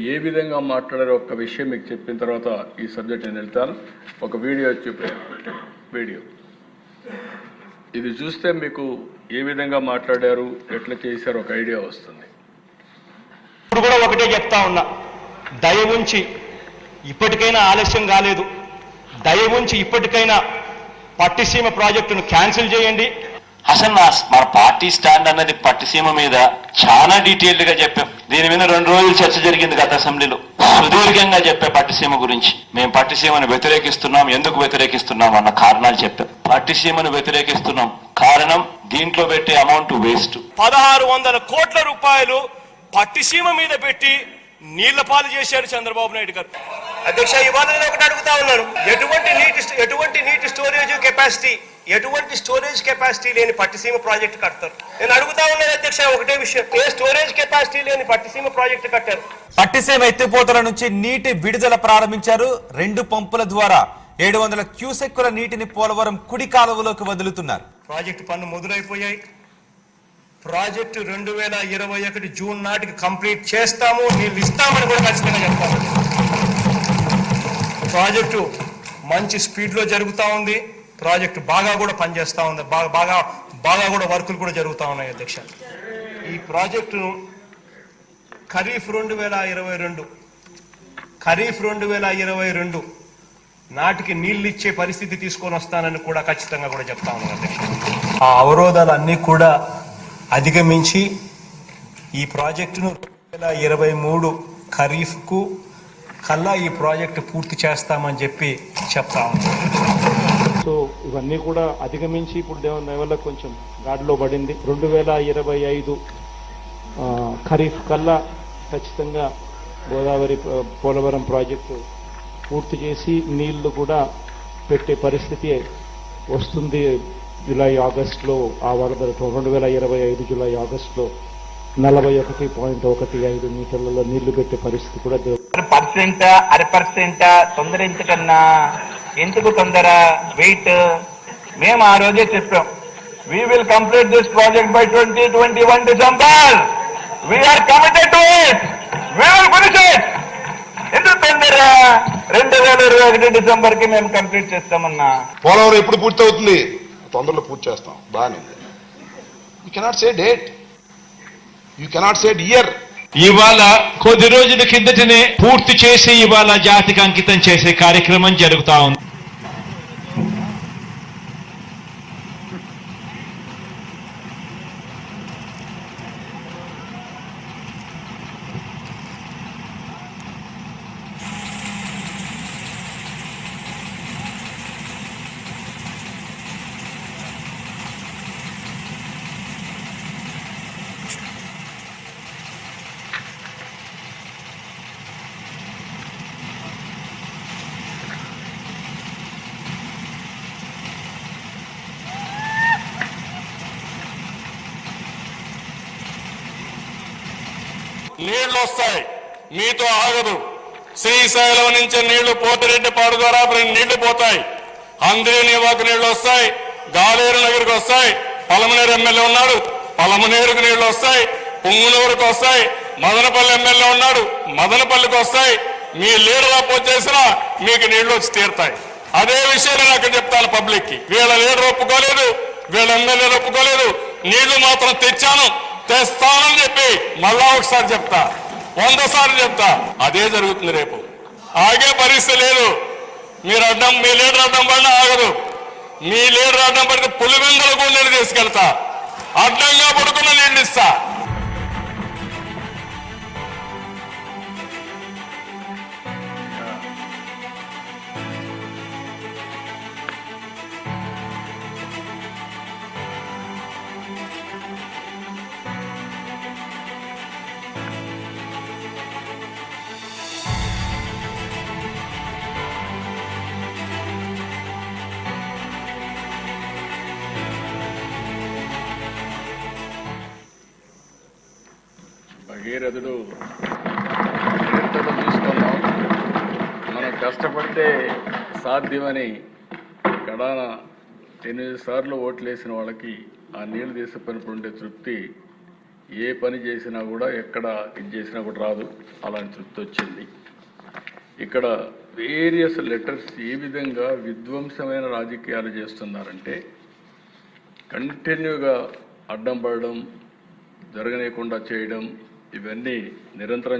ఏ విధంగా మాట్లాడారో ఒక విషయం మీకు చెప్పిన తర్వాత ఈ సబ్జెక్ట్ నేను వెళ్తాను. ఒక వీడియో వీడియో ఇది చూస్తే మీకు ఏ విధంగా మాట్లాడారు, ఎట్లా చేశారు ఒక ఐడియా వస్తుంది. ఇప్పుడు కూడా ఒకటే చెప్తా ఉన్నా, దయ ఉంచి ఇప్పటికైనా ఆలస్యం కాలేదు, దయ ఉంచి ఇప్పటికైనా పట్టిసీమ ప్రాజెక్టును క్యాన్సిల్ చేయండి. అసలు మన పార్టీ స్టాండ్ అన్నది పట్టిసీమ మీద చాలా డీటెయిల్డ్ గా చెప్పాం. దీని మీద 2 రోజులు చర్చ జరిగింది గత అసెంబ్లీలో, సుదీర్ఘంగా చెప్పే పట్టిసీమ గురించి. మేము పట్టిసీమను వ్యతిరేకిస్తున్నాం, ఎందుకు వ్యతిరేకిస్తున్నాం అన్న కారణాలు చెప్పాం. పట్టిసీమను వ్యతిరేకిస్తున్నాం కారణం దీంట్లో పెట్టే అమౌంట్ వేస్ట్. 1600 కోట్ల రూపాయలు పట్టిసీమ మీద పెట్టి నీళ్ల పాలు చేశారు చంద్రబాబు నాయుడు గారు. అధ్యక్ష, ఇవాళ నేను ఒకటి అడుగుతా ఉన్నాను, ఎటువంటి నీటి స్టోరేజ్ కెపాసిటీ లేని పట్టిసీమ ప్రాజెక్టు కడతారు? నేను అడుగుతా ఉన్నాను అధ్యక్ష, ఒకటే విషయం, ఏ స్టోరేజ్ కెపాసిటీ లేని పట్టిసీమ ప్రాజెక్టు కట్టారు? పట్టిసీమ ఎత్తిపోతల నుంచి నీటి విడుదల ప్రారంభించారు. 2 పంపుల ద్వారా 700 క్యూసెక్కుల నీటిని పోలవరం కుడి కాలువలోకి వదులుతున్నారు. ప్రాజెక్టు పనులు మొదలైపోయాయి. ప్రాజెక్టు 2021 జూన్ నాటికి కంప్లీట్ చేస్తాము, నీళ్ళు ఇస్తామని కూడా ఖచ్చితంగా చెప్తాము. ప్రాజెక్టు మంచి స్పీడ్లో జరుగుతూ ఉంది. ప్రాజెక్టు బాగా కూడా పనిచేస్తూ ఉంది, బాగా కూడా వర్కులు కూడా జరుగుతూ ఉన్నాయి అధ్యక్ష. ఈ ప్రాజెక్టును ఖరీఫ్ 2022 నాటికి నీళ్ళు ఇచ్చే పరిస్థితి తీసుకొని వస్తానని కూడా ఖచ్చితంగా కూడా చెప్తా ఉన్నాను అధ్యక్ష. ఆ అవరోధాలన్నీ కూడా అధిగమించి ఈ ప్రాజెక్టును 2023 ఖరీఫ్కు కల్లా ఈ ప్రాజెక్టు పూర్తి చేస్తామని చెప్పి చెప్తా ఉన్నాం. సో ఇవన్నీ కూడా అధిగమించి ఇప్పుడు దేవుని వల్ల కొంచెం గాడిలో పడింది. 2025 ఖరీఫ్ కల్లా ఖచ్చితంగా గోదావరి పోలవరం ప్రాజెక్టు పూర్తి చేసి నీళ్లు కూడా పెట్టే పరిస్థితి వస్తుంది. జూలై ఆగస్టులో ఆ వరదలు 2025 జూలై ఆగస్టులో 41.15 మీటర్లలో నీళ్లు పెట్టే పరిస్థితి కూడా 1% తొందర ఎందుకన్నా, ఎందుకు తొందర, వెయిట్. మేము ఆ రోజే చెప్పాం, we will complete this project by 2021 December. We are committed to it. We will finish it. ఎందుకు తొందర? 2021 డిసెంబర్కి మేము కంప్లీట్ చేస్తామన్నా. పోలవరం ఎప్పుడు పూర్తి అవుతుంది? తొందరలో పూర్తి చేస్తాం. బాగానే ఉంది. You cannot say date, you cannot say year. ఇవాళ కొద్ది రోజుల కిందటనే పూర్తి చేసి ఇవాళ జాతికి అంకితం చేసే కార్యక్రమం జరుగుతా ఉంది. నీళ్లు వస్తాయి, మీతో ఆగదు. శ్రీశైలం నుంచి నీళ్లు పోతిరెడ్డిపాడు ద్వారా నీళ్లు పోతాయి. అంద్రేనివాకు నీళ్లు వస్తాయి, గాలేరు నగర్కి వస్తాయి. పలమనేరు ఎమ్మెల్యే ఉన్నాడు, పలమనేరుకు నీళ్లు వస్తాయి. పుంగునూరుకు వస్తాయి. మదనపల్లి ఎమ్మెల్యే ఉన్నాడు, మదనపల్లికి వస్తాయి. మీ లీడర్ అపోజ్ చేసినా మీకు నీళ్లు వచ్చి తీరుతాయి. అదే విషయం నేను అక్కడ చెప్తాను పబ్లిక్ కి. వీళ్ళ లీడర్ ఒప్పుకోలేదు, వీళ్ళ ఎమ్మెల్యేలు ఒప్పుకోలేదు. నీళ్లు మాత్రం తెచ్చాను, తెస్తానని చెప్పి మళ్ళా ఒకసారి చెప్తా, 100 సార్లు చెప్తా. అదే జరుగుతుంది రేపు. ఆగే పరిస్థితి లేదు. మీ లీడర్ అడ్డం పడినా ఆగదు. మీ లీడర్ అడ్డం పడితే పులివెందులు కూడా నీళ్ళు తీసుకెళ్తా, అడ్డంగా పడుకున్న నీళ్ళు ఇస్తా. భగీరథుడు తీసుకున్నాం, మనం కష్టపడితే సాధ్యమని కడాన 8 సార్లు ఓట్లు వేసిన వాళ్ళకి ఆ నీళ్లు తీసే పనిపడి ఉండే తృప్తి ఏ పని చేసినా కూడా ఎక్కడ ఇది చేసినా కూడా రాదు, అలాంటి తృప్తి వచ్చింది. ఇక్కడ వేరియస్ లెటర్స్ ఏ విధంగా విధ్వంసమైన రాజకీయాలు చేస్తున్నారంటే కంటిన్యూగా అడ్డం పడడం, జరగనీయకుండా చేయడం, ఇవన్నీ నిరంతరం